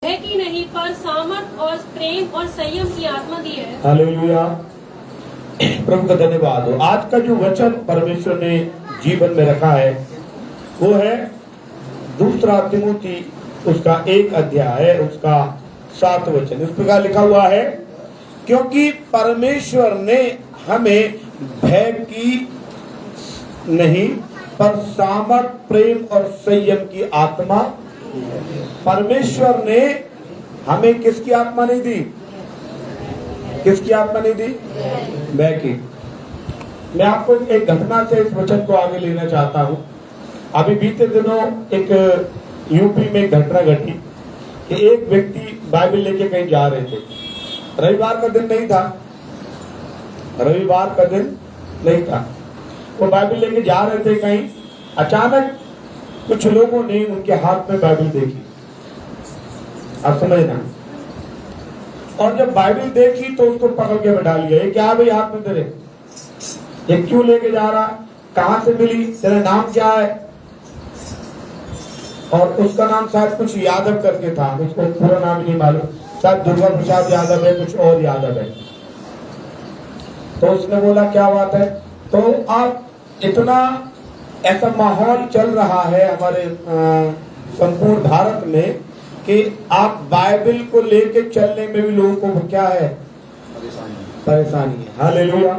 है कि नहीं, पर सामर्थ और प्रेम और संयम की आत्मा दी है। हालेलुया। प्रभु का धन्यवाद हो। आज का जो वचन परमेश्वर ने जीवन में रखा है वो है 2 तिमोथी उसका 1 अध्याय उसका 7 वचन। इस प्रकार लिखा हुआ है, क्योंकि परमेश्वर ने हमें भय की नहीं पर सामर्थ, प्रेम और संयम की आत्मा। परमेश्वर ने हमें किसकी आत्मा नहीं दी? किसकी आत्मा नहीं दी? भय की। मैं आपको एक घटना से इस वचन को आगे लेना चाहता हूं। अभी बीते दिनों एक यूपी में एक घटना घटी कि एक व्यक्ति बाइबल लेके कहीं जा रहे थे। रविवार का दिन नहीं था, रविवार का दिन नहीं था। वो बाइबल लेके जा रहे थे कहीं। अचानक कुछ लोगों ने उनके हाथ में बाइबल देखी। आप समझना। और जब बाइबल देखी तो उसको पकड़ के बैठा लिया। ये क्या है भाई हाथ में तेरे? ये क्यों लेके जा रहा? कहां से मिली? तेरा नाम क्या है? और उसका नाम शायद कुछ यादव करके था, उसको पूरा नाम नहीं मालूम, शायद दुर्गा प्रसाद यादव है, कुछ और यादव है। तो उसने बोला क्या बात है? तो आप इतना ऐसा माहौल चल रहा है हमारे संपूर्ण भारत में कि आप बाइबल को लेके चलने में भी लोगों को क्या है? परेशानी है। हालेलुया।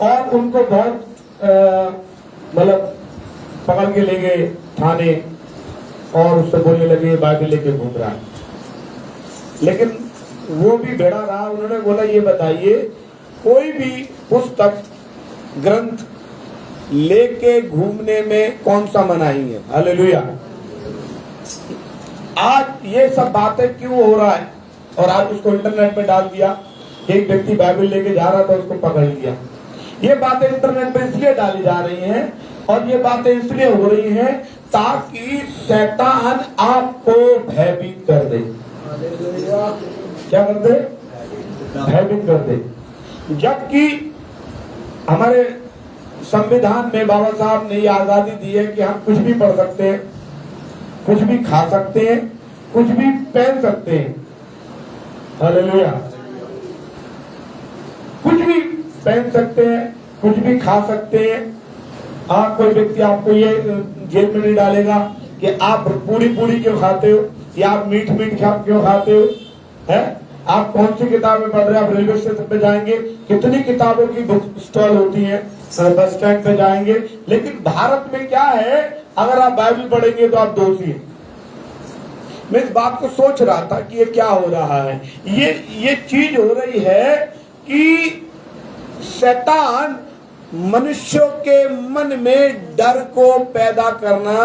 और उनको बहुत मतलब पकड़ के ले गए थाने और उससे बोलने लगे बाइबल लेके घूम रहा है। लेकिन वो भी बेड़ा रहा। उन्होंने बोला ये बताइए, कोई भी पुस्तक ग्रंथ लेके घूमने में कौन सा मनाही है? हालेलुया। आज ये सब बातें क्यों हो रहा है? और आज उसको इंटरनेट पे डाल दिया। एक व्यक्ति बाइबल लेके जा रहा था, उसको पकड़ लिया। ये बातें इंटरनेट पे इसलिए डाली जा रही हैं और ये बातें इसलिए हो रही हैं ताकि शैतान आपको भयभीत कर दे। क्या कर दे? भयभीत कर दे। जबकि हमारे संविधान में बाबा साहब ने ये आजादी दी है कि हम कुछ भी पढ़ सकते हैं, कुछ भी खा सकते हैं, कुछ भी पहन सकते हैं। हालेलुया। कुछ भी पहन सकते हैं, कुछ भी खा सकते हैं। कोई व्यक्ति आपको ये जेल में नहीं डालेगा कि आप पूरी क्यों खाते हो या आप मीठ क्यों खाते हो। है? आप कौन सी किताबें पढ़ रहे हैं? आप रेलवे स्टेशन पे जाएंगे, कितनी किताबों की बुक स्टॉल होती है। बस स्टैंड पे जाएंगे। लेकिन भारत में क्या है? अगर आप बाइबल पढ़ेंगे तो आप दोषी हैं। मैं इस बात को सोच रहा था कि ये क्या हो रहा है। ये चीज हो रही है कि शैतान मनुष्यों के मन में डर को पैदा करना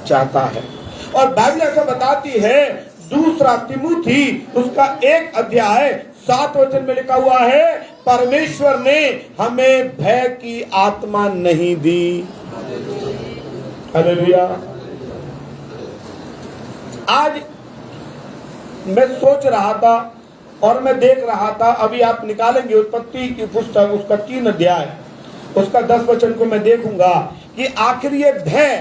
चाहता है। और बाइबल ऐसा बताती है, 2 तिमोथी उसका 1 अध्याय 7 वचन में लिखा हुआ है, परमेश्वर ने हमें भय की आत्मा नहीं दी। हालेलुया। आज मैं सोच रहा था और मैं देख रहा था, अभी आप निकालेंगे उत्पत्ति की पुस्तक उसका 3 अध्याय उसका 10 वचन को मैं देखूंगा कि आखिर ये भय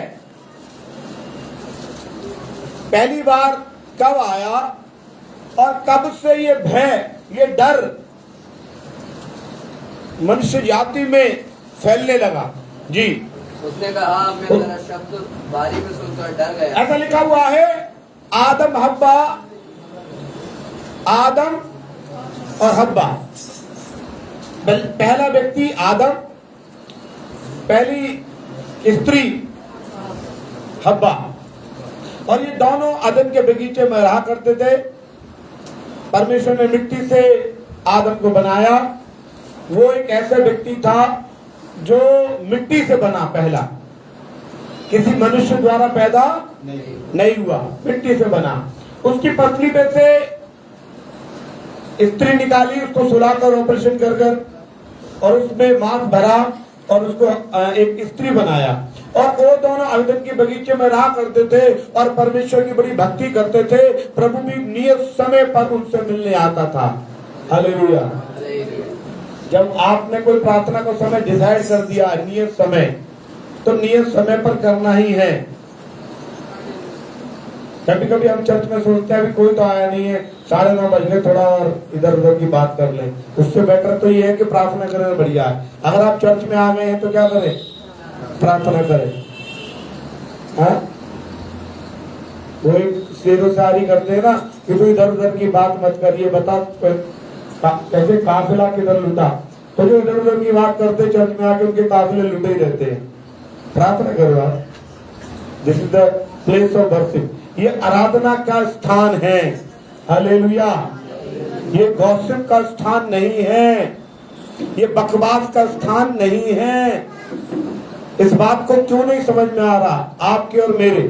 पहली बार कब आया और कब से ये भय, ये डर मनुष्य जाति में फैलने लगा। जी। उसने कहा, मैं तेरा शब्द बारी में सुनकर डर गया। ऐसा लिखा हुआ है, आदम और हब्बा। पहला व्यक्ति आदम, पहली स्त्री हब्बा। और ये दोनों अदन के बगीचे में रहा करते थे। परमेश्वर ने मिट्टी से आदम को बनाया। वो एक ऐसा व्यक्ति था जो मिट्टी से बना, पहला किसी मनुष्य द्वारा पैदा नहीं हुआ, मिट्टी से बना। उसकी पसली में से स्त्री निकाली, उसको सुलाकर ऑपरेशन कर और उसमें मांस भरा और उसको एक स्त्री बनाया। और वो दोनों अदन के बगीचे में रहा करते थे और परमेश्वर की बड़ी भक्ति करते थे। प्रभु भी नियत समय पर उनसे मिलने आता था। हालेलुया। जब आपने कोई प्रार्थना का समय डिसाइड कर दिया नियत समय, तो नियत समय पर करना ही है। कभी कभी हम चर्च में सोचते हैं अभी कोई तो आया नहीं है, 9:30 बज गए, थोड़ा और इधर उधर की बात कर लें। उससे बेटर तो ये है कि प्रार्थना करें, बढ़िया है। अगर आप चर्च में आ गए हैं तो क्या करें? प्रार्थना करें। हाँ, वो एक शेरोशायरी करते हैं ना कि तू इधर उधर की बात मत करिए, बता कैसे काफिला किधर लुटा। तो जो इधर उधर की बात करते चर्च में आके उनके काफिले लुटे ही रहते हैं। प्रार्थना करो आप। This is the place of worship. ये आराधना का स्थान है। हालेलुया। ये गॉसिप का स्थान नहीं है, ये बकवास का स्थान नहीं है। इस बात को क्यों नहीं समझ में आ रहा आपके और मेरे?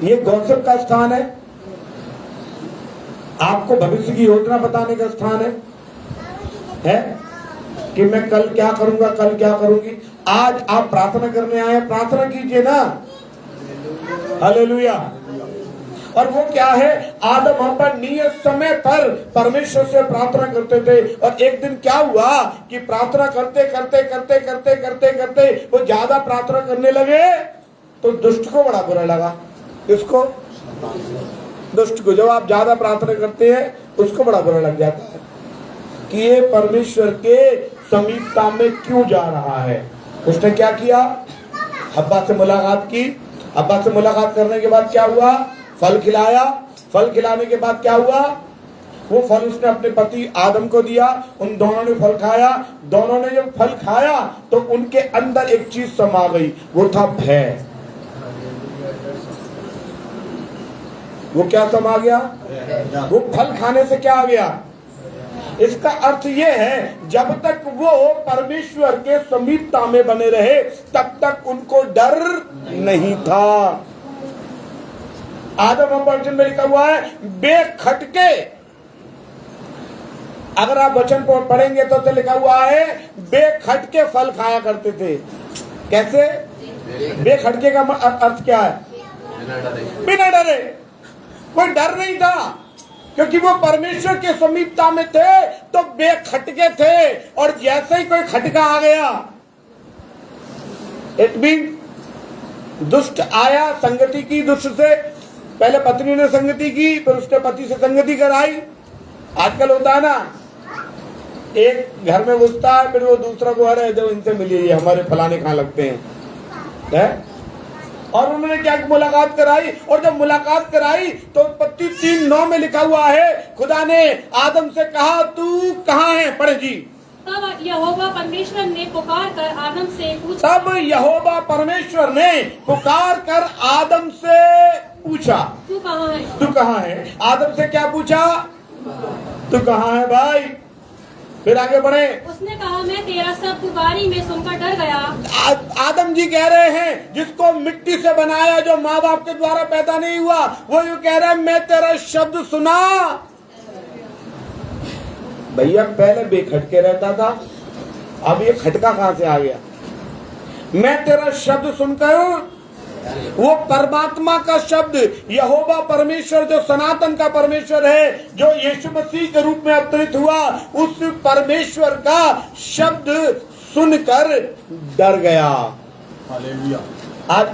ये गॉसिप का स्थान है, आपको भविष्य की योजना बताने का स्थान है कि मैं कल क्या करूंगा, कल क्या करूंगी। आज आप प्रार्थना करने आए, प्रार्थना कीजिए ना। हालेलुया। और वो क्या है, आदम अपन नियत समय पर परमेश्वर से प्रार्थना करते थे। और एक दिन क्या हुआ कि प्रार्थना करते करते करते करते करते करते वो ज्यादा प्रार्थना करने लगे तो दुष्ट को बड़ा बुरा लगा। इसको दुष्ट को, जब आप ज्यादा प्रार्थना करते हैं उसको बड़ा बुरा लग जाता है कि ये परमेश्वर के समीपता में क्यों जा रहा है। उसने क्या किया? हब्बा से मुलाकात की। हब्बा से मुलाकात करने के बाद क्या हुआ? फल खिलाया। फल खिलाने के बाद क्या हुआ? वो फल उसने अपने पति आदम को दिया। उन दोनों ने फल खाया। दोनों ने जब फल खाया तो उनके अंदर एक चीज समा गई, वो था भय। वो क्या समा गया? वो फल खाने से क्या आ गया? इसका अर्थ ये है, जब तक वो परमेश्वर के समीपता में बने रहे तब तक उनको डर नहीं था। आदम और वचन में लिखा हुआ है बेखटके। अगर आप वचन पढ़ेंगे तो लिखा हुआ है बेखटके फल खाया करते थे। कैसे? बेखटके का अर्थ क्या है? बिना डरे। कोई डर नहीं था क्योंकि वो परमेश्वर के समीपता में थे तो बेखटके थे। और जैसे ही कोई खटका आ गया, इट मीन दुष्ट आया, संगति की दुष्ट से। पहले पत्नी ने संगति की, फिर उसने पति से संगति कराई। आजकल होता है ना, एक घर में घुसता है, फिर वो दूसरा को, अरे जो इनसे मिलिए, हमारे फलाने कहाँ लगते हैं? और उन्होंने क्या मुलाकात कराई। और जब मुलाकात कराई तो उत्पत्ति 3:9 में लिखा हुआ है, खुदा ने आदम से कहा तू कहाँ है? पढ़े जी। तब यहोवा परमेश्वर ने पुकार कर आदम से पूछा। तब यहोवा परमेश्वर ने पुकार कर आदम से पूछा, तू कहाँ है? तू कहाँ है? आदम से क्या पूछा? तू कहाँ है भाई? फिर आगे बढ़े। उसने कहा मैं तेरा शब्द पुकारी में सुनकर डर गया। आदम जी कह रहे हैं, जिसको मिट्टी से बनाया, जो माँ बाप के द्वारा पैदा नहीं हुआ, वो यूँ कह रहा है मैं तेरा शब्द सुना। भैया पहले बेखटके रहता था, अब ये खटका कहाँ से आ गया? मैं तेरा शब्द सुनकर, वो परमात्मा का शब्द, यहोवा परमेश्वर जो सनातन का परमेश्वर है, जो यीशु मसीह के रूप में अवतरित हुआ, उस परमेश्वर का शब्द सुनकर डर गया। हालेलुया। आज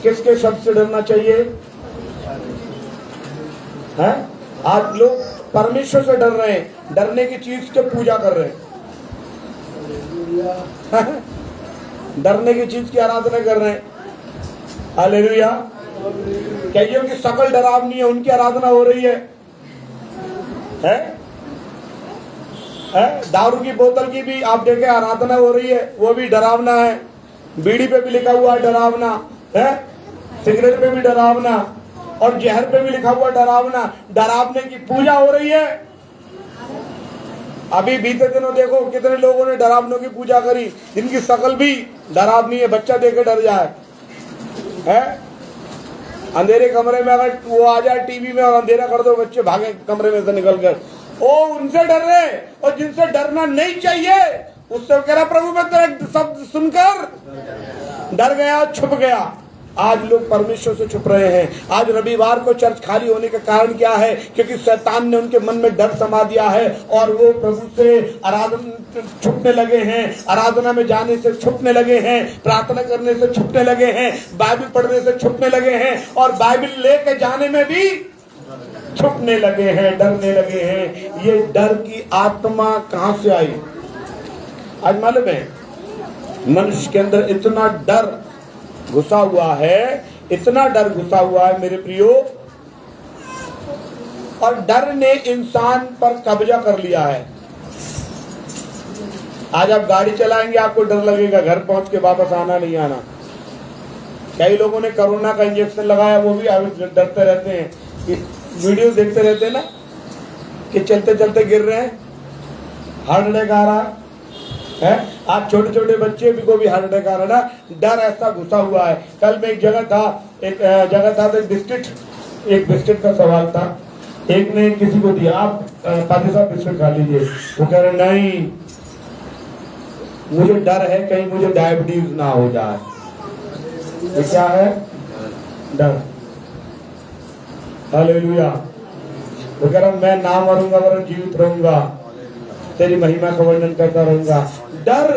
किसके शब्द से डरना चाहिए? हैं? आज लोग परमेश्वर से डर रहे हैं, डरने की चीज की पूजा कर रहे हैं। डरने की चीज की आराधना कर रहे हैं। हालेलुया। कईयों की शकल डरावनी है, उनकी आराधना हो रही है? दारू की बोतल की भी आप देखें आराधना हो रही है, वो भी डरावना है। बीड़ी पे भी लिखा हुआ है डरावना है, सिगरेट पे भी डरावना, और जहर पे भी लिखा हुआ डरावना। डरावने की पूजा हो रही है। अभी बीते दिनों देखो कितने लोगों ने डरावनों की पूजा करी, जिनकी शकल भी डरावनी है, बच्चा देख के डर जाए। है अंधेरे कमरे में अगर वो आ जाए टीवी में और अंधेरा कर दो, बच्चे भागे कमरे में से निकल कर। ओ उनसे डर रहे, और जिनसे डरना नहीं चाहिए उससे कह रहा प्रभु मैं तेरा शब्द सुनकर डर गया, छुप गया। आज लोग परमेश्वर से छुप रहे हैं। आज रविवार को चर्च खाली होने का कारण क्या है? क्योंकि शैतान ने उनके मन में डर समा दिया है और वो प्रभु से आराधना छुपने लगे हैं, आराधना में जाने से छुपने लगे हैं, प्रार्थना करने से छुपने लगे हैं, बाइबल पढ़ने से छुपने लगे हैं और बाइबल लेके जाने में भी छुपने लगे हैं, डरने लगे हैं। ये डर की आत्मा कहां से आई? आज मालूम है, मनुष्य के अंदर इतना डर घुसा हुआ है, इतना डर घुसा हुआ है मेरे प्रियो, और डर ने इंसान पर कब्जा कर लिया है। आज आप गाड़ी चलाएंगे, आपको डर लगेगा घर पहुंच के वापस आना नहीं आना। कई लोगों ने कोरोना का इंजेक्शन लगाया, वो भी डरते रहते हैं कि वीडियो देखते रहते हैं ना कि चलते चलते गिर रहे हैं, हार्ट अटैक आ रहा है। आज छोटे छोटे बच्चे भी को भी हार्ट अटैक आ रहा है ना, डर ऐसा घुसा हुआ है। कल में एक जगह था तो एक बिस्किट का सवाल था। एक ने किसी को दिया, आप पाजी साहब बिस्किट खा लीजिए। वो कह रहे नहीं, मुझे डर है कहीं मुझे डायबिटीज ना हो जाए। ये क्या है? डर। हालेलुया। वो कह रहा मैं ना मरूंगा वरन जीवित रहूंगा, तेरी महिमा का वर्णन करता रहूंगा। डर,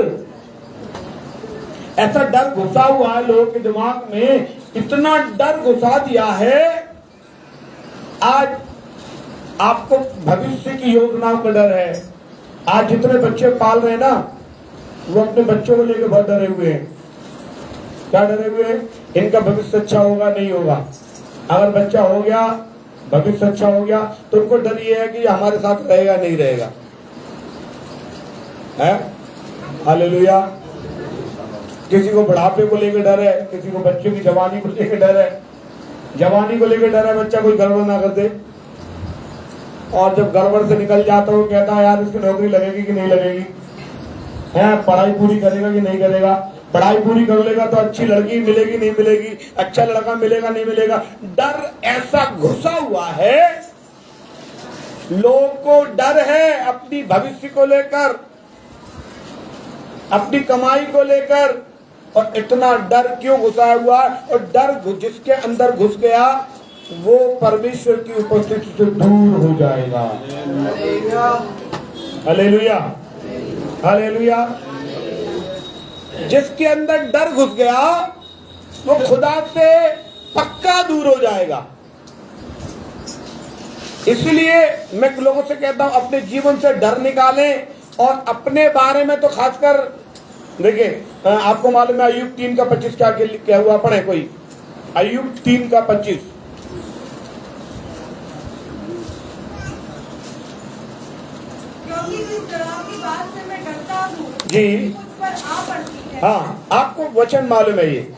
ऐसा डर घुसा हुआ है लोगों के दिमाग में, इतना डर घुसा दिया है। आज आपको भविष्य की योजनाओं का डर है। आज जितने बच्चे पाल रहे हैं ना, वो अपने बच्चों को लेकर बहुत डरे हुए हैं। क्या डरे हुए हैं? इनका भविष्य अच्छा होगा नहीं होगा। अगर बच्चा हो गया, भविष्य अच्छा हो गया, तो उनको डर ये है कि हमारे साथ रहेगा नहीं रहेगा। है हालेलुया। किसी को बुढ़ापे को लेकर डर है, किसी को बच्चों की जवानी को लेकर डर है। जवानी को लेकर डर है, बच्चा कोई गड़बड़ ना कर दे, और जब गड़बड़ से निकल जाता है वो कहता है यार इसकी नौकरी लगेगी कि नहीं लगेगी, है पढ़ाई पूरी करेगा कि नहीं करेगा। पढ़ाई पूरी कर लेगा तो अच्छी लड़की मिलेगी नहीं मिलेगी, अच्छा लड़का मिलेगा नहीं मिलेगा। डर ऐसा घुसा हुआ है, लोगों को डर है अपनी भविष्य को लेकर, अपनी कमाई को लेकर। और इतना डर क्यों घुसा हुआ? और डर जिसके अंदर घुस गया वो परमेश्वर की उपस्थिति से दूर हो जाएगा। Hallelujah, hallelujah. जिसके अंदर डर घुस गया वो खुदा से पक्का दूर हो जाएगा। इसलिए मैं लोगों से कहता हूं अपने जीवन से डर निकालें, और अपने बारे में तो खासकर देखिए, आपको मालूम है अय्यूब 3 का 25 क्या हुआ? पढ़े कोई अय्यूब 3 का 25। क्योंकि जिस डरावनी बात से मैं डरता हूँ जी, मुझ पर आ पड़ती है। हाँ, आपको वचन मालूम है, ये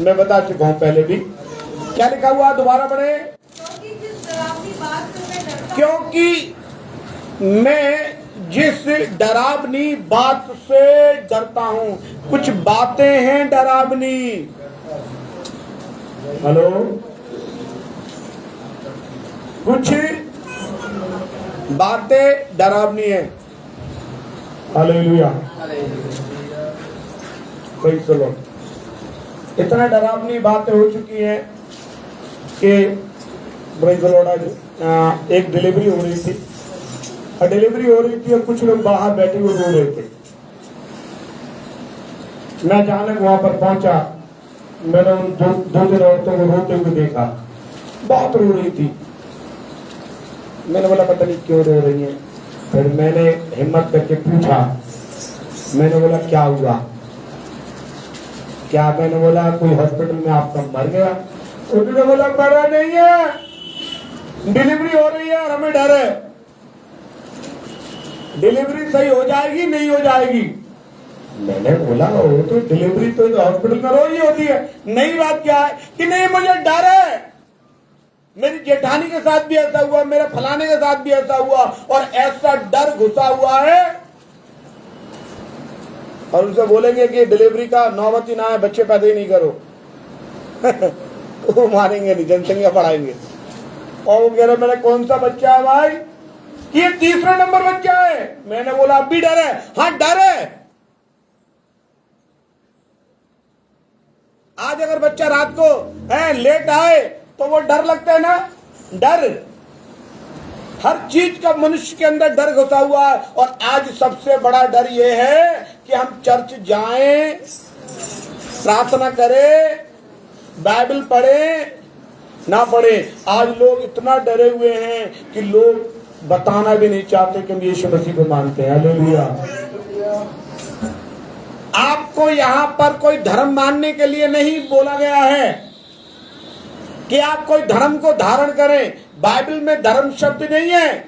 मैं बता चुका हूं पहले भी। क्या लिखा हुआ? दोबारा पढ़े। क्योंकि जिस डरावनी बात से मैं डरता क्योंकि मैं जिस डरावनी बात से डरता हूं, कुछ बातें हैं डरावनी। हेलो, कुछ बातें डरावनी है। हालेलुया, कोई सुनो, इतना डरावनी बातें हो चुकी हैं कि एक डिलीवरी हो रही थी, और डिलीवरी हो रही थी और कुछ लोग बाहर बैठे हुए रो रहे थे। मैं अचानक वहां पर पहुंचा, मैंने उन दो तीन औरतों को रोते हुए देखा, बहुत रो रही थी। मैंने बोला पता नहीं क्यों रो रही है। फिर मैंने हिम्मत करके पूछा, मैंने बोला क्या हुआ? क्या? मैंने बोला कोई हॉस्पिटल में आपका मर गया? उन्होंने बोला मरा नहीं है, डिलीवरी हो रही है और हमें डर है। डिलीवरी सही हो जाएगी नहीं हो जाएगी? मैंने बोला वो तो डिलीवरी तो हॉस्पिटल में रोज ही होती है। नई बात क्या है कि नहीं मुझे डर है, मेरी जेठानी के साथ भी ऐसा हुआ, मेरे फलाने के साथ भी ऐसा हुआ, और ऐसा डर घुसा हुआ है। और उनसे बोलेंगे कि डिलीवरी का नौबत ही ना है, बच्चे पैदा ही नहीं करो वो मारेंगे नहीं, जनसंख्या बढ़ाएंगे। और वो कह रहे मेरा कौन सा बच्चा है भाई? ये 3रा नंबर बच्चा है। मैंने बोला अब भी डर है? हाँ डर है। आज अगर बच्चा रात को लेट आए तो वो डर लगता है ना, डर, हर चीज का मनुष्य के अंदर डर घुसा हुआ है। और आज सबसे बड़ा डर ये है कि हम चर्च जाएं, प्रार्थना करें, बाइबल पढ़ें ना पढ़े। आज लोग इतना डरे हुए हैं कि लोग बताना भी नहीं चाहते कि हम यीशु मसीह को मानते हैं। हालेलुया। आपको यहां पर कोई धर्म मानने के लिए नहीं बोला गया है कि आप कोई धर्म को धारण करें। बाइबल में धर्म शब्द नहीं है।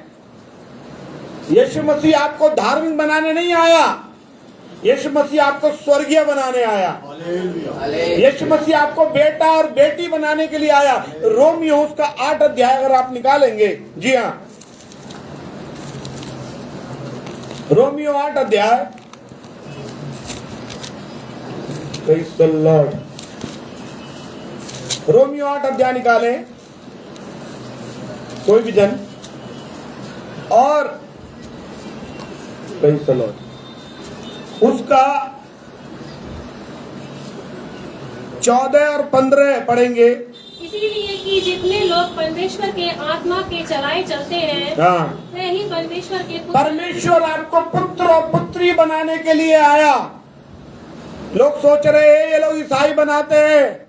यीशु मसीह आपको धार्मिक बनाने नहीं आया, यीशु मसीह आपको स्वर्गीय बनाने आया। यीशु मसीह आपको बेटा और बेटी बनाने के लिए आया। रोमियो उसका 8 अध्याय अगर आप निकालेंगे, जी हाँ, रोमियो 8 अध्याय, प्रेज़ द लॉर्ड। रोमियो 8 अध्याय निकालें कोई भी जन, और प्रेज़ द लॉर्ड उसका 14 और 15 पढ़ेंगे। इसीलिए कि जितने लोग परमेश्वर के आत्मा के चलाए चलते हैं, हाँ, वे ही परमेश्वर के पुत्र। परमेश्वर आपको पुत्र और पुत्री बनाने के लिए आया। लोग सोच रहे हैं ये लोग ईसाई बनाते हैं,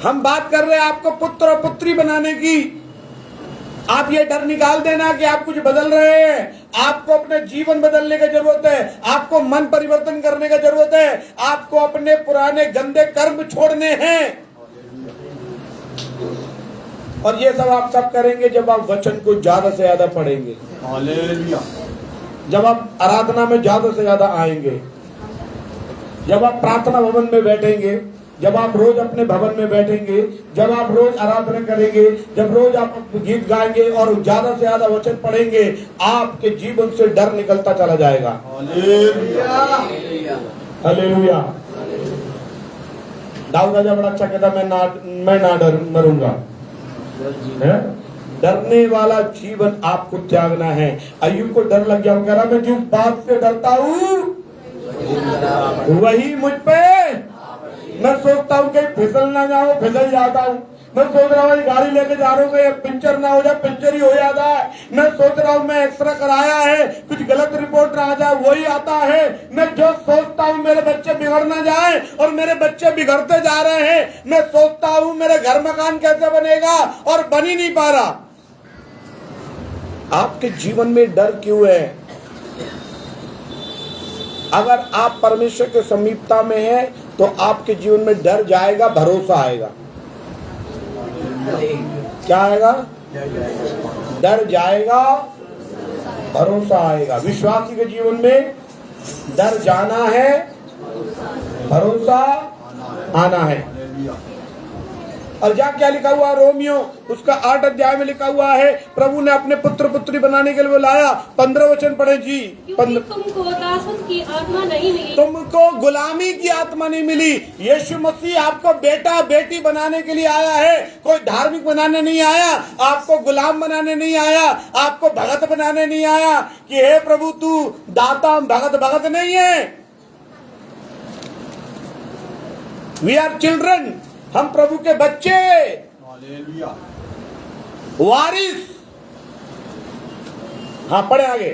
हम बात कर रहे हैं आपको पुत्र और पुत्री बनाने की। आप ये डर निकाल देना कि आप कुछ बदल रहे हैं। आपको अपने जीवन बदलने की जरूरत है, आपको मन परिवर्तन करने की जरूरत है, आपको अपने पुराने गंदे कर्म छोड़ने हैं। और ये सब आप सब करेंगे जब आप वचन को ज्यादा से ज्यादा पढ़ेंगे, जब आप आराधना में ज्यादा से ज्यादा आएंगे, जब आप प्रार्थना भवन में बैठेंगे, जब आप रोज अपने भवन में बैठेंगे, जब आप रोज आराधना करेंगे, जब रोज आप गीत गाएंगे और ज्यादा से ज्यादा वचन पढ़ेंगे, आपके जीवन से डर निकलता चला जाएगा। हालेलुया। दाऊद राजा बड़ा अच्छा कहता, मैं ना मरूंगा। डरने वाला जीवन आपको त्यागना है। अय्यूब को डर लग गया, वो कह रहा मैं जिस बात से डरता हूँ वही मुझ पे, मैं सोचता हूँ कहीं फिसल ना जाऊं, फिसल जाता हूँ। मैं सोच रहा हूँ गाड़ी लेके जा रहा हूँ कहीं पंचर ना हो जाए, पंचर ही हो जाता है। मैं सोच रहा हूँ मैं एक्सरा कराया है, कुछ गलत रिपोर्ट ना आ जाए, वही आता है। मैं जो सोचता हूँ मेरे बच्चे बिगड़ ना जाए, और मेरे बच्चे बिगड़ते जा रहे हैं। मैं सोचता हूँ मेरे घर मकान कैसे बनेगा, और बन ही नहीं पा रहा। आपके जीवन में डर क्यों है? अगर आप परमेश्वर के समीपता में हैं तो आपके जीवन में डर जाएगा, भरोसा आएगा। क्या आएगा? डर जाएगा, भरोसा आएगा। विश्वासी के जीवन में डर जाना है, भरोसा आना है। और जहाँ क्या लिखा हुआ है, रोमियो उसका 8 अध्याय में लिखा हुआ है, प्रभु ने अपने पुत्र पुत्री बनाने के लिए बुलाया। 15 वचन पढ़े जी। तुमको दासत्व की आत्मा नहीं मिली, तुमको गुलामी की आत्मा नहीं मिली। यीशु मसीह आपको बेटा बेटी बनाने के लिए आया है, कोई धार्मिक बनाने नहीं आया, आपको गुलाम बनाने नहीं आया, आपको भगत बनाने नहीं आया कि हे प्रभु तू दाता, भगत नहीं है। वी आर चिल्ड्रन, हम प्रभु के बच्चे, वारिस। हाँ पढ़े आगे।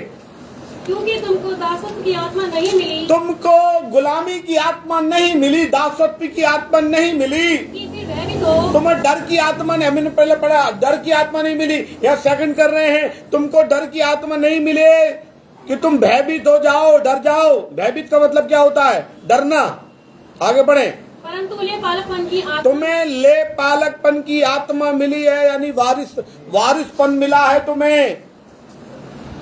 क्योंकि तुमको दासत्व की आत्मा नहीं मिली, तुमको गुलामी की आत्मा नहीं मिली, दासत्व की आत्मा नहीं मिली, कि फिर भयभीत हो। तुम्हें डर की आत्मा नहीं, हमने पहले पढ़ा, डर की आत्मा नहीं मिली। या सेकंड कर रहे हैं, तुमको डर की आत्मा नहीं मिले कि तुम भयभीत हो जाओ, डर जाओ। भयभीत का मतलब क्या होता है? डरना। आगे बढ़े। परंतु ले पालकपन की आत्मा, तुम्हें ले पालकपन की आत्मा मिली है, यानी वारिसपन मिला है तुम्हें।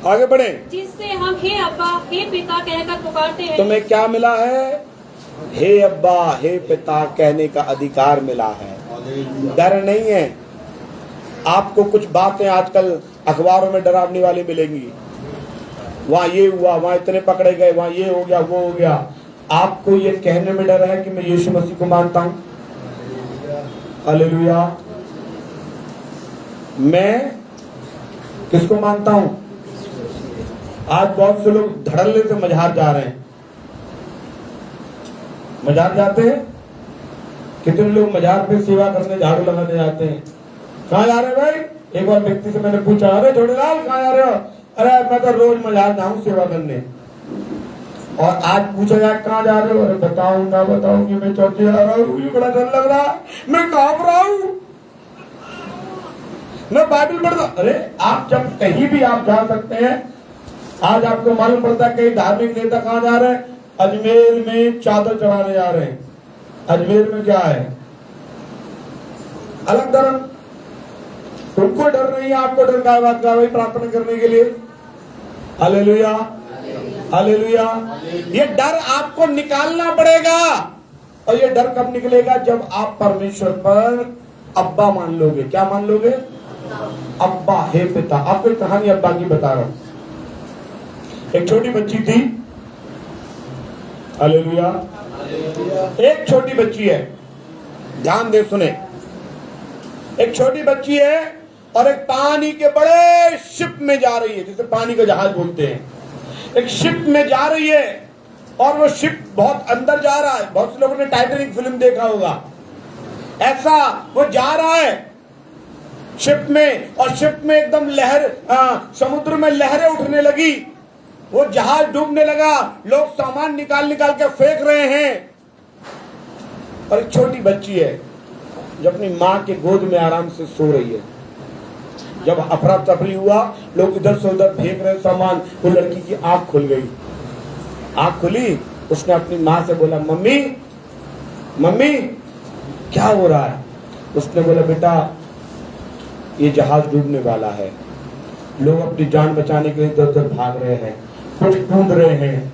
आगे बढ़े। जिससे हम हे अब्बा हे पिता कहकर पुकारते हैं। तुम्हें क्या मिला है? हे अब्बा हे पिता कहने का अधिकार मिला है। डर नहीं है। आपको कुछ बातें आजकल अखबारों में डरावनी वाली मिलेंगी, वहां ये हुआ, वहां इतने पकड़े गए, वहां ये हो गया, वो हो गया। आपको ये कहने में डर है कि मैं यीशु मसीह को मानता हूं। हालेलुया। मैं किसको मानता हूं? आज बहुत से लोग धड़ल्ले से मझार जा रहे हैं। मजार जाते हैं? कितने लोग मजार पे सेवा करने, झाड़ू लगाने जाते हैं? कहाँ जा रहे भाई? एक बार व्यक्ति से मैंने पूछा, अरे छोटेलाल कहाँ जा रहे हो? अरे मैं तो रोज मजार जाऊं सेवा करने। और आज पूछा जाए कहाँ जा रहे हो? अरे बताऊं ना बताऊंगी, मैं चौथे जा रहा हूँ, मुझे बड़ा डर लग रहा है, मैं कांप रहा हूँ, मैं बाइबल पढ़ रहा। अरे आप जब कहीं भी आप जा सकते हैं। आज आपको मालूम पड़ता है कई धार्मिक नेता कहाँ जा रहे हैं? अजमेर में चादर चढ़ाने जा रहे हैं। अजमेर में क्या है? अलग धर्म। उनको डर नहीं है, आपको डर का बात का भाई प्रार्थना करने के लिए। Hallelujah, hallelujah. ये डर आपको निकालना पड़ेगा। और ये डर कब निकलेगा? जब आप परमेश्वर पर अब्बा मान लोगे। क्या मान लोगे? अब्बा, हे पिता। आपको एक कहानी अब्बा की बता रहा हूं। एक छोटी बच्ची थी। हालेलुया। एक छोटी बच्ची है, ध्यान दे सुने। एक छोटी बच्ची है और एक पानी के बड़े शिप में जा रही है, जिसे पानी का जहाज बोलते हैं। एक शिप में जा रही है और वो शिप बहुत अंदर जा रहा है। बहुत से लोगों ने टाइटैनिक फिल्म देखा होगा। ऐसा वो जा रहा है शिप में, और शिप में एकदम लहर, समुद्र में लहरें उठने लगी। वो जहाज डूबने लगा। लोग सामान निकाल निकाल के फेंक रहे हैं। और एक छोटी बच्ची है जो अपनी माँ के गोद में आराम से सो रही है। जब अफरा तफरी हुआ, लोग इधर से उधर फेंक रहे सामान, वो लड़की की आंख खुल गई। आंख खुली, उसने अपनी माँ से बोला, मम्मी मम्मी क्या हो रहा है? उसने बोला, बेटा ये जहाज डूबने वाला है। लोग अपनी जान बचाने के लिए इधर उधर भाग रहे हैं, कुछ कूद रहे हैं,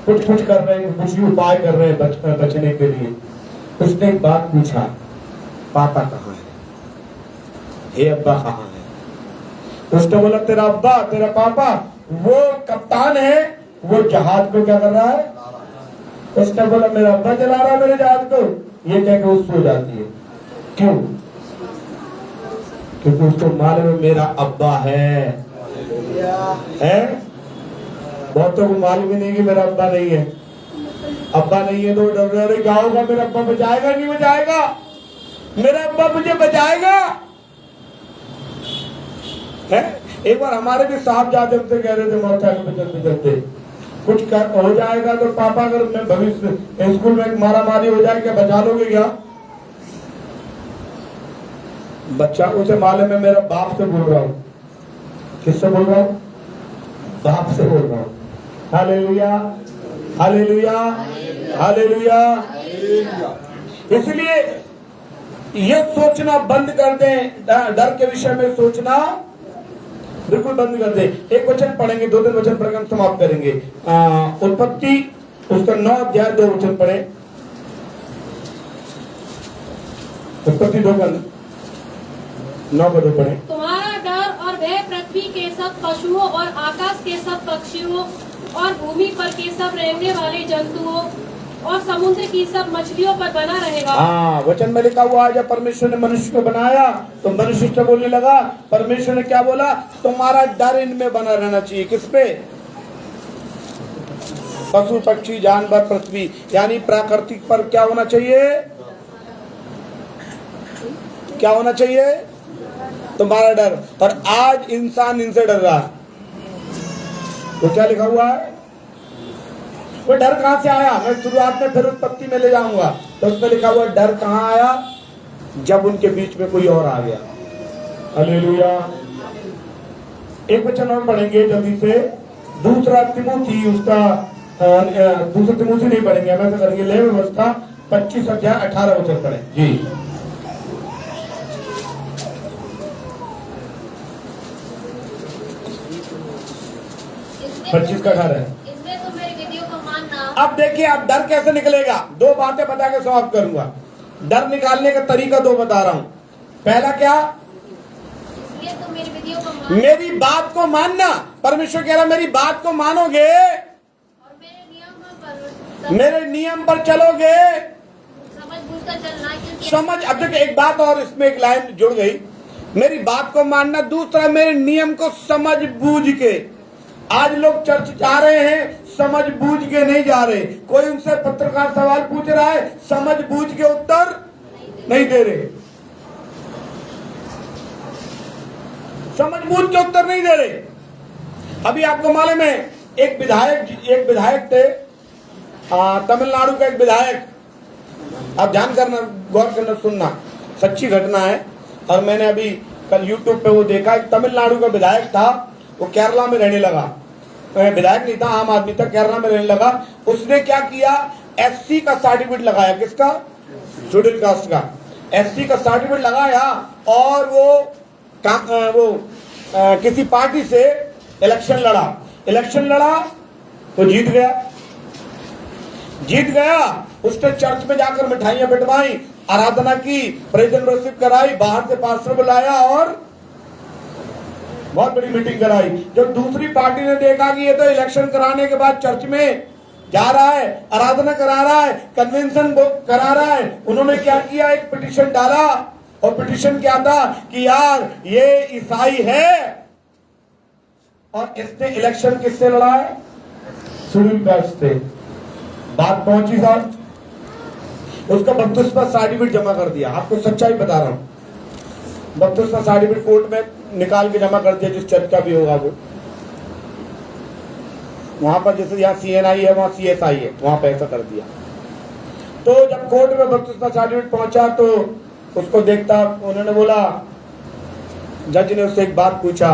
कुछ कर रहे हैं, कुछ उपाय कर रहे हैं बचने के लिए। उसने एक बात पूछा, पापा कहाँ है? हे अब्बा कहाँ है? उसने बोला, तेरा अब्बा, तेरा पापा वो कप्तान है, वो जहाज को क्या कर रहा है? उसने बोला, मेरा अब्बा चला रहा है मेरे जहाज को। ये कह के वो सो जाती है। क्यों? क्योंकि उसको मालूम है मेरा अब्बा है। बहुतों को मालूम ही नहीं कि मेरा अब्बा नहीं है। अब्बा नहीं है तो डर रहे, क्या होगा? मेरा अब्बा बचाएगा नहीं बचाएगा? मेरा अब्बा मुझे बचाएगा है? एक बार हमारे भी साहब जाते हमसे कह रहे थे, मोटरसाइकिल पे चलते चलते कुछ कर हो जाएगा तो पापा, अगर मैं भविष्य स्कूल में मारा मारी हो जाए, क्या बचा लोगे क्या? बच्चा उसे मालूम है मेरा बाप से बोल रहा हूँ। किससे बोल रहा हूँ? बाप से बोल रहा हूँ। Hallelujah, hallelujah, hallelujah. इसलिए ये सोचना बंद कर दें, डर के विषय में सोचना बिल्कुल बंद कर दें। एक वचन पढ़ेंगे, 2 वचन पढ़कर हम समाप्त करेंगे। उत्पत्ति उसका 9 अध्याय 2 वचन पढ़े। उत्पत्ति 2 का 9 का 2 पढ़े। तुम्हारा डर और भय पृथ्वी के सब पशुओं और आकाश के सब पक्षियों और भूमि पर के सब रहने वाले जंतुओं और समुद्र की सब मछलियों पर बना रहेगा। हाँ, वचन में लिखा हुआ है, जब परमेश्वर ने मनुष्य को बनाया तो मनुष्य से बोलने लगा, परमेश्वर ने क्या बोला? तुम्हारा डर इनमें बना रहना चाहिए। किस पे? पशु पक्षी जानवर पृथ्वी, यानी प्राकृतिक पर क्या होना चाहिए? क्या होना चाहिए? तुम्हारा डर। और आज इंसान इनसे डर रहा है। तो क्या लिखा हुआ है? वो डर कहां से आया? मैं शुरुआत में फिर उत्पत्ति में ले जाऊंगा। तो उसमें लिखा हुआ डर कहां आया? जब उनके बीच में कोई और आ गया। हालेलुया। एक वचन और पढ़ेंगे जल्दी से, दूसरा तिमोथी, उसका दूसरा तिमोथी नहीं पढ़ेंगे, हमें तो करेंगे ले व्यवस्था 25 अध्याय 18 वचन पढ़े जी। 25 का 18 है। अब देखिए, अब डर कैसे निकलेगा? 2 बातें बता के समाप्त करूंगा। डर निकालने का तरीका 2 बता रहा हूं। पहला क्या? मेरी बात को मानना। परमेश्वर कह रहा मेरी बात को मानोगे और मेरे नियम पर चलोगे, समझ बूझ कर चलना। समझ। अब देखिए एक बात और, इसमें एक लाइन जुड़ गई, मेरी बात को मानना। दूसरा, मेरे नियम को समझ बूझ के आज लोग चर्च जा रहे हैं, समझ बूझ के नहीं जा रहे। कोई उनसे पत्रकार सवाल पूछ रहा है, समझ बूझ के उत्तर नहीं दे रहे, समझ बूझ के उत्तर नहीं दे रहे। अभी आपको मालूम है, एक विधायक थे, तमिलनाडु का एक विधायक, आप ध्यान करना, गौर करना, सुनना, सच्ची घटना है। और मैंने अभी कल यूट्यूब पे वो देखा, एक तमिलनाडु का विधायक था, वो केरला में रहने लगा। विधायक नहीं था, आम आदमी था, केरला में रहने लगा। उसने क्या किया, एससी का सर्टिफिकेट लगाया। किसका? शेड्यूल कास्ट का एससी का सर्टिफिकेट लगाया, और वो किसी पार्टी से इलेक्शन लड़ा तो जीत गया। उसने चर्च में जाकर मिठाइयां बंटवाई, आराधना की, प्रेज एंड वर्शिप कराई, बाहर से पास्टर बुलाया और बहुत बड़ी मीटिंग कराई। जब दूसरी पार्टी ने देखा कि ये तो इलेक्शन कराने के बाद चर्च में जा रहा है, आराधना करा रहा है, कन्वेंशन करा रहा है, उन्होंने क्या किया, एक पिटीशन डाला। और पिटीशन क्या था कि यार ये ईसाई है, और इसने इलेक्शन किससे लड़ा है? शेड्यूल कास्ट से। बात पहुंची साहब, उसका बपतिस्मा सर्टिफिकेट जमा कर दिया। आपको सच्चाई बता रहा हूं, बपतिस्मा सर्टिफिकेट कोर्ट में निकाल के जमा कर दिया, जिस चर्च का भी होगा वो। वहां पर जैसे यहाँ CNI है, वहां CSI है, वहां पे ऐसा कर दिया। तो जब कोर्ट में बपतिस्मा सर्टिफिकेट पहुंचा तो उसको देखता, उन्होंने बोला, जज ने उससे एक बात पूछा,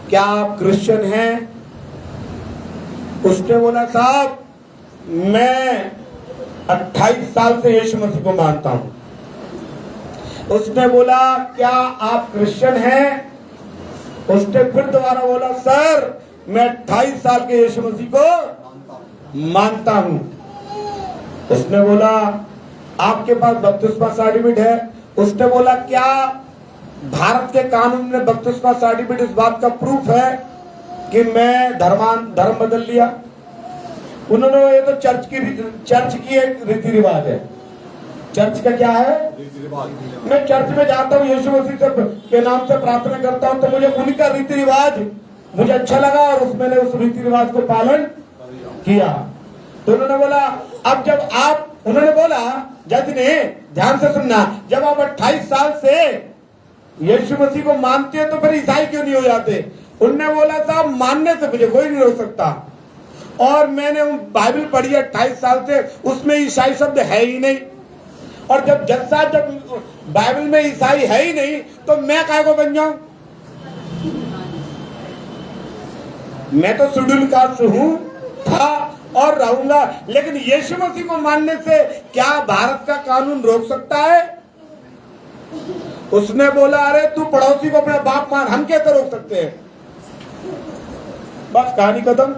क्या आप क्रिश्चियन हैं? उसने बोला, साहब मैं 28 साल से यीशु मसीह को मानता हूं। उसने बोला, क्या आप क्रिश्चियन हैं? उसने फिर दोबारा बोला, सर मैं 28 साल के यीशु मसीह को मानता हूं। उसने बोला, आपके पास बपतिस्मा सर्टिफिकेट है? उसने बोला, क्या भारत के कानून में बपतिस्मा सर्टिफिकेट इस बात का प्रूफ है कि मैं धर्म बदल लिया? उन्होंने, ये तो चर्च की एक रीति रिवाज है। चर्च का क्या है? मैं चर्च में जाता हूँ, यीशु मसीह के नाम से प्रार्थना करता हूँ, तो मुझे उनका रीति रिवाज मुझे अच्छा लगा और मैंने उस रीति रिवाज को पालन किया। तो उन्होंने बोला, अब जब आप, उन्होंने बोला, जज ने, ध्यान से सुनना, जब आप 28 साल से यीशु मसीह को मानते हैं तो फिर ईसाई क्यों नहीं हो जाते? उन्होंने बोला, साहब मानने से मुझे कोई नहीं रोक सकता, और मैंने बाइबल पढ़ी 28 साल से, उसमें ईसाई शब्द है ही नहीं। और जब जज साहब, जब बाइबल में ईसाई है ही नहीं तो मैं काय को बन जाऊं? मैं तो शेड्यूल कास्ट हूं, था और रहूंगा, लेकिन यीशु मसीह को मानने से क्या भारत का कानून रोक सकता है? उसने बोला, अरे तू पड़ोसी को अपना बाप मान, हम कैसे रोक सकते हैं? बस कहानी खत्म।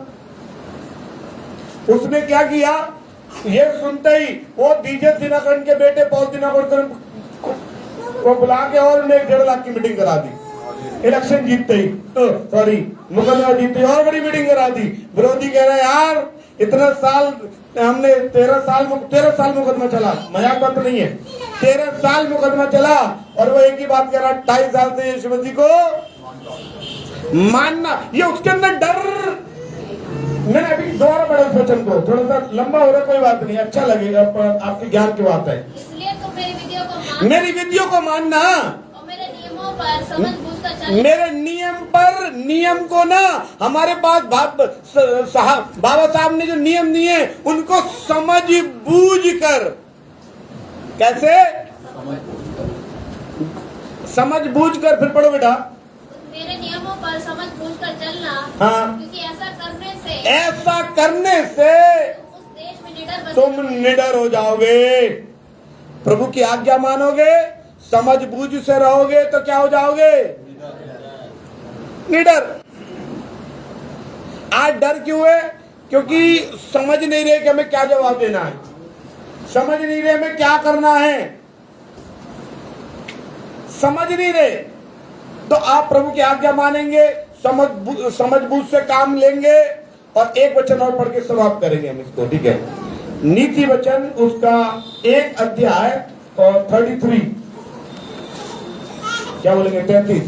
उसने क्या किया, ये सुनते ही वो डीजे दिनकरन के बेटे पॉल दिनकरन को बुला के और उन्हें 1.5 लाख की मीटिंग करा दी। इलेक्शन जीतते ही, सॉरी मुकदमा जीतते ही और बड़ी मीटिंग करा दी। विरोधी कह रहे, यार इतना साल हमने 13 साल मुकदमा चला, मजाक बात नहीं है, 13 साल मुकदमा चला, और वो एक ही बात कह रहा, 28 साल से यीशु मसीह को मानना। ये उसके अंदर डर। मैंने अभी दोबारा पढ़ा उस वचन को, थोड़ा सा लंबा हो रहा, कोई बात नहीं, अच्छा लगेगा, आपके ज्ञान की बात है। इसलिए तो मेरी वीडियो को मानना, और मेरे नियमों पर समझ बूझ कर चलना। मेरे नियम को ना, हमारे पास बाबा साहब ने जो नियम दिए उनको समझ बूझ कर, कैसे समझ बूझ कर, फिर पढ़ो बेटा, मेरे नियमों पर समझ बूझ कर चलना। हाँ, क्योंकि ऐसा करने से उस देश में निडर तुम निडर हो जाओगे। प्रभु की आज्ञा मानोगे, समझ बूझ से रहोगे तो क्या हो जाओगे? निडर। आज डर क्यों है? क्योंकि समझ नहीं रहे कि हमें क्या जवाब देना है, समझ नहीं रहे हमें क्या करना है, समझ नहीं रहे। तो आप प्रभु की आज्ञा मानेंगे, समझ बूझ से काम लेंगे, और एक वचन और पढ़ के समाप्त करेंगे हम इसको, ठीक है? नीति वचन उसका 1 अध्याय और 33, क्या बोलेंगे, 33,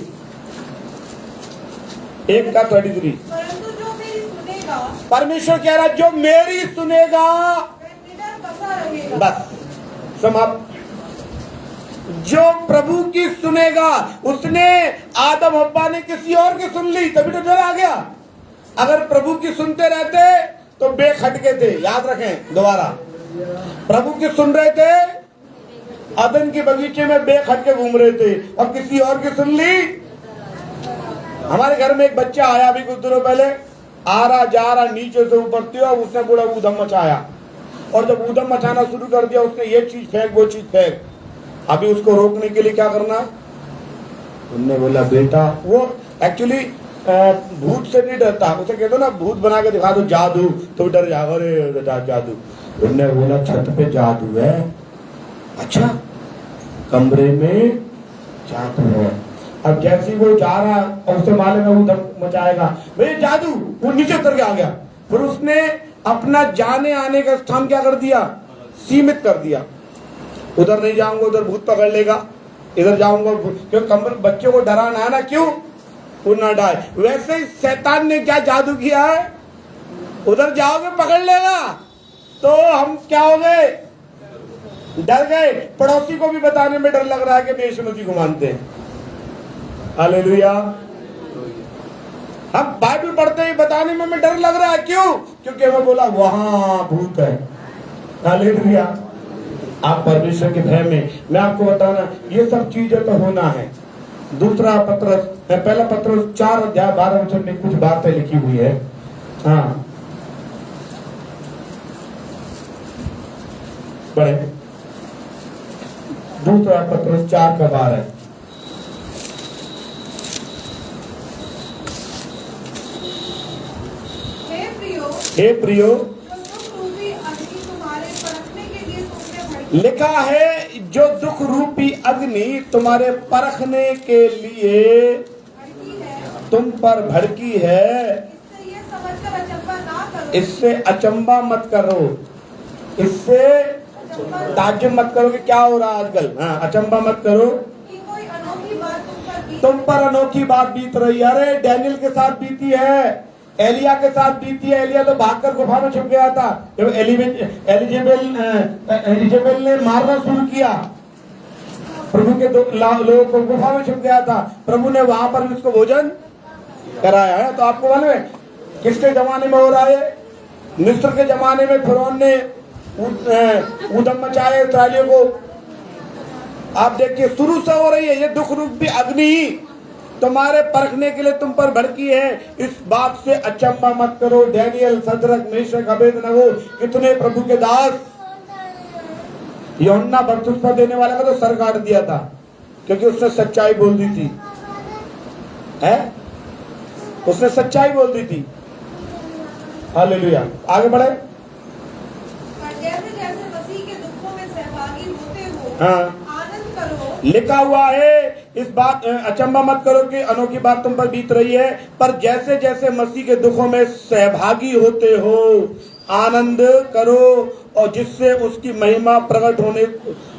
1 का 33। परंतु जो मेरी परमेश्वर कह रहा है जो मेरी सुनेगा, वह निडर बसा रहेगा। बस समाप्त। जो प्रभु की सुनेगा, उसने आदम हव्वा ने किसी और की सुन ली तभी तो डर आ गया। अगर प्रभु की सुनते रहते तो बेखटके थे। याद रखें दोबारा, प्रभु की सुन रहे थे, अदन के बगीचे में बेखटके घूम रहे थे, और किसी और की सुन ली। हमारे घर में एक बच्चा आया अभी कुछ दिनों पहले, आ रहा जा रहा नीचे से ऊपर थी, और उसने पूरा ऊधम मचाया, और जब ऊधम मचाना शुरू कर दिया उसने ये चीज फेंक वो चीज फेंक। अभी उसको रोकने के लिए क्या करना, उन्होंने बोला बेटा, वो एक्चुअली भूत से नहीं डरता, उसे कहते ना भूत बना के दिखा दो जादू तो डर जाओ, अरे जादू। उन्होंने बोला छत पे जादू है। अच्छा, कमरे में जादू है। अब जैसे वो जा रहा और उसे मालूम है वो मचाएगा, भाई जादू, वो नीचे उतर के आ गया। फिर उसने अपना जाने आने का स्थान क्या कर दिया, सीमित कर दिया। उधर नहीं जाऊंगा उधर भूत पकड़ लेगा, इधर जाऊंगा क्योंकि कमरे बच्चे को डराना है ना, क्यों वो ना डाले। वैसे ही शैतान ने क्या जादू किया है, उधर जाओगे पकड़ लेगा, तो हम क्या हो गए, डर गए। पड़ोसी को भी बताने में डर लग रहा है कि मैं यीशु मसीह को मानते हैं। हालेलुया। हम बाइबल पढ़ते हैं, बताने में हमें डर लग रहा है, क्यों, क्योंकि हमें बोला वहां भूत है। हालेलुया। आप परमेश्वर के भय में, मैं आपको बताना ये सब चीजें तो होना है। दूसरा पत्रस, पहला पत्रस 4 अध्याय 12 वचन में कुछ बातें लिखी हुई है। हाँ बड़े, दूसरा पत्रस 4 का 12 है। हे प्रियो, लिखा है जो दुख रूपी अग्नि तुम्हारे परखने के लिए तुम पर भड़की है, इससे अचंबा मत करो, इससे ताज्जुब मत करो कि क्या हो रहा है आजकल। हाँ, अचंबा मत करो, तुम पर अनोखी बात बीत रही है। अरे डैनियल के साथ बीती है, एलिया के साथ बीती है। एलिया तो भागकर गुफा में छुप गया था जब एलिजेबेल ने मारना शुरू किया, प्रभु के लोगों को गुफा में छुप गया था। प्रभु ने वहां पर उसको भोजन कराया है। तो आपको मालूम है किसके जमाने में हो रहा है, मिस्र के जमाने में फिरौन ने ऊधम मचाए इस्राएलियों को। आप देखिए शुरू से हो रही है ये दुख रूपी अग्नि तुम्हारे परखने के लिए तुम पर भड़की है, इस बात से अचंबा मत करो। डैनियल, सदरक, मेशक, अबेदनगो, कितने प्रभु के दास। यूहन्ना बपतिस्मा देने वाले का तो सर काट दिया था क्योंकि उसने सच्चाई बोल दी थी, है उसने सच्चाई बोल दी थी। हालेलुया। आगे बढ़े। जैसे जैसे मसीह के दुखों में सहभागी होते हो, हाँ, आनंद करो। लिखा हुआ है इस बात, अचंबा मत करो कि अनोखी बात तुम पर बीत रही है, पर जैसे जैसे मसीह के दुखों में सहभागी होते हो आनंद करो, और जिससे उसकी महिमा प्रकट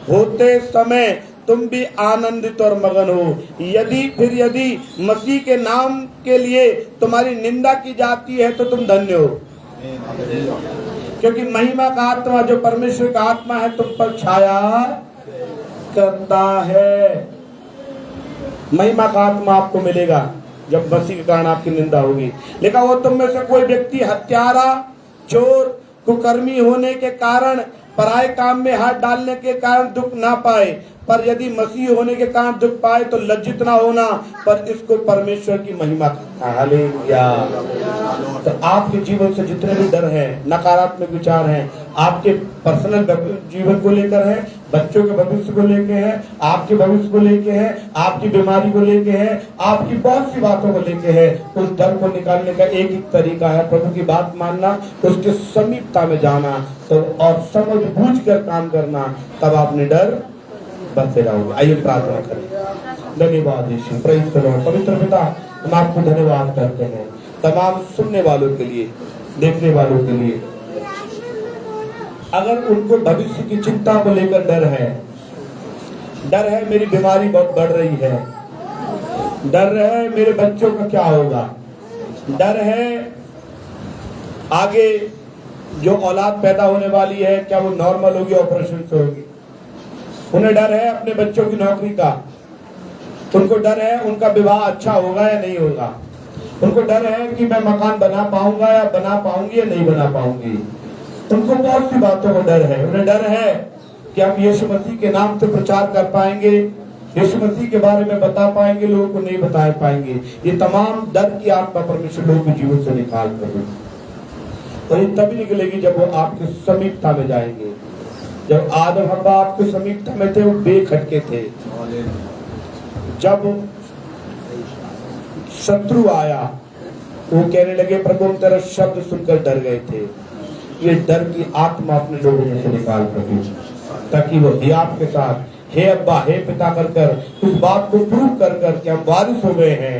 होते समय तुम भी आनंदित और मगन हो। यदि मसीह के नाम के लिए तुम्हारी निंदा की जाती है तो तुम धन्य हो, क्योंकि महिमा का आत्मा जो परमेश्वर का आत्मा है तुम पर छाया करता है। महिमा का आत्मा आपको मिलेगा जब मसीह के कारण आपकी निंदा होगी। लिखा वो तुम में से कोई व्यक्ति हत्यारा, चोर, कुकर्मी होने के कारण, पराये काम में हाथ डालने के कारण दुख ना पाए, पर यदि मसीह होने के कारण दुख पाए तो लज्जित ना होना, पर इसको परमेश्वर की महिमा करना। हालेलुया। तो आपके जीवन से जितने भी डर हैं, नकारात्मक विचार हैं, आपके पर्सनल जीवन को लेकर है, बच्चों के भविष्य को लेके है, आपके भविष्य को लेके है, आपकी बीमारी को लेके है, आपकी बहुत सी बातों को लेके है, उस डर को निकालने का एक ही तरीका है प्रभु की बात मानना, उसके समीपता में जाना, तो और समझ बूझ कर काम करना, तब आप निडर बचे रहोगे। आइए प्रार्थना करें। धन्यवाद यीशु, प्रेज़ द लॉर्ड। पवित्र पिता, हम आपको धन्यवाद करते हैं तमाम सुनने वालों के लिए, देखने वालों के लिए। अगर उनको भविष्य की चिंता को लेकर डर है मेरी बीमारी बहुत बढ़ रही है, डर है मेरे बच्चों का क्या होगा, डर है आगे जो औलाद पैदा होने वाली है क्या वो नॉर्मल होगी, ऑपरेशन से होगी। उन्हें डर है अपने बच्चों की नौकरी का, उनको डर है उनका विवाह अच्छा होगा या नहीं होगा, उनको डर है कि मैं मकान बना पाऊंगा या बना पाऊंगी या नहीं बना पाऊंगी। उनको बहुत सी बातों का डर है। उन्हें डर है कि हम यीशु मसीह के नाम से प्रचार कर पाएंगे, यीशु मसीह के बारे में बता पाएंगे, लोगों को नहीं बता पाएंगे। ये तमाम डर की आत्मा परमेश्वर लोगों के जीवन से निकाल कर, और ये तभी निकलेगी जब वो आपके समीपता में जाएंगे। जब आदम हव्वा आपके समीपता में थे वो बेखटके थे। जब शत्रु आया वो कहने लगे प्रभु हम तेरा शब्द सुनकर डर गए थे। ये डर की आत्मा अपने लोगों में से निकाल कर, ताकि वो हे आपके साथ हे अब्बा हे पिता कर कर उस बात को प्रूव कर कर कि हम वारिस हो गए हैं,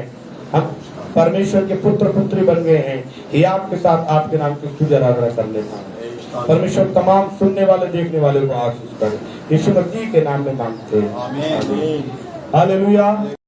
हम परमेश्वर के पुत्र पुत्री बन गए हैं। हे आपके साथ आपके नाम की स्तुति आराधना कर लेता है। परमेश्वर तमाम सुनने वाले देखने वाले को आशीष करे। यीशु मसीह के नाम में मांगते हैं, हालेलुया।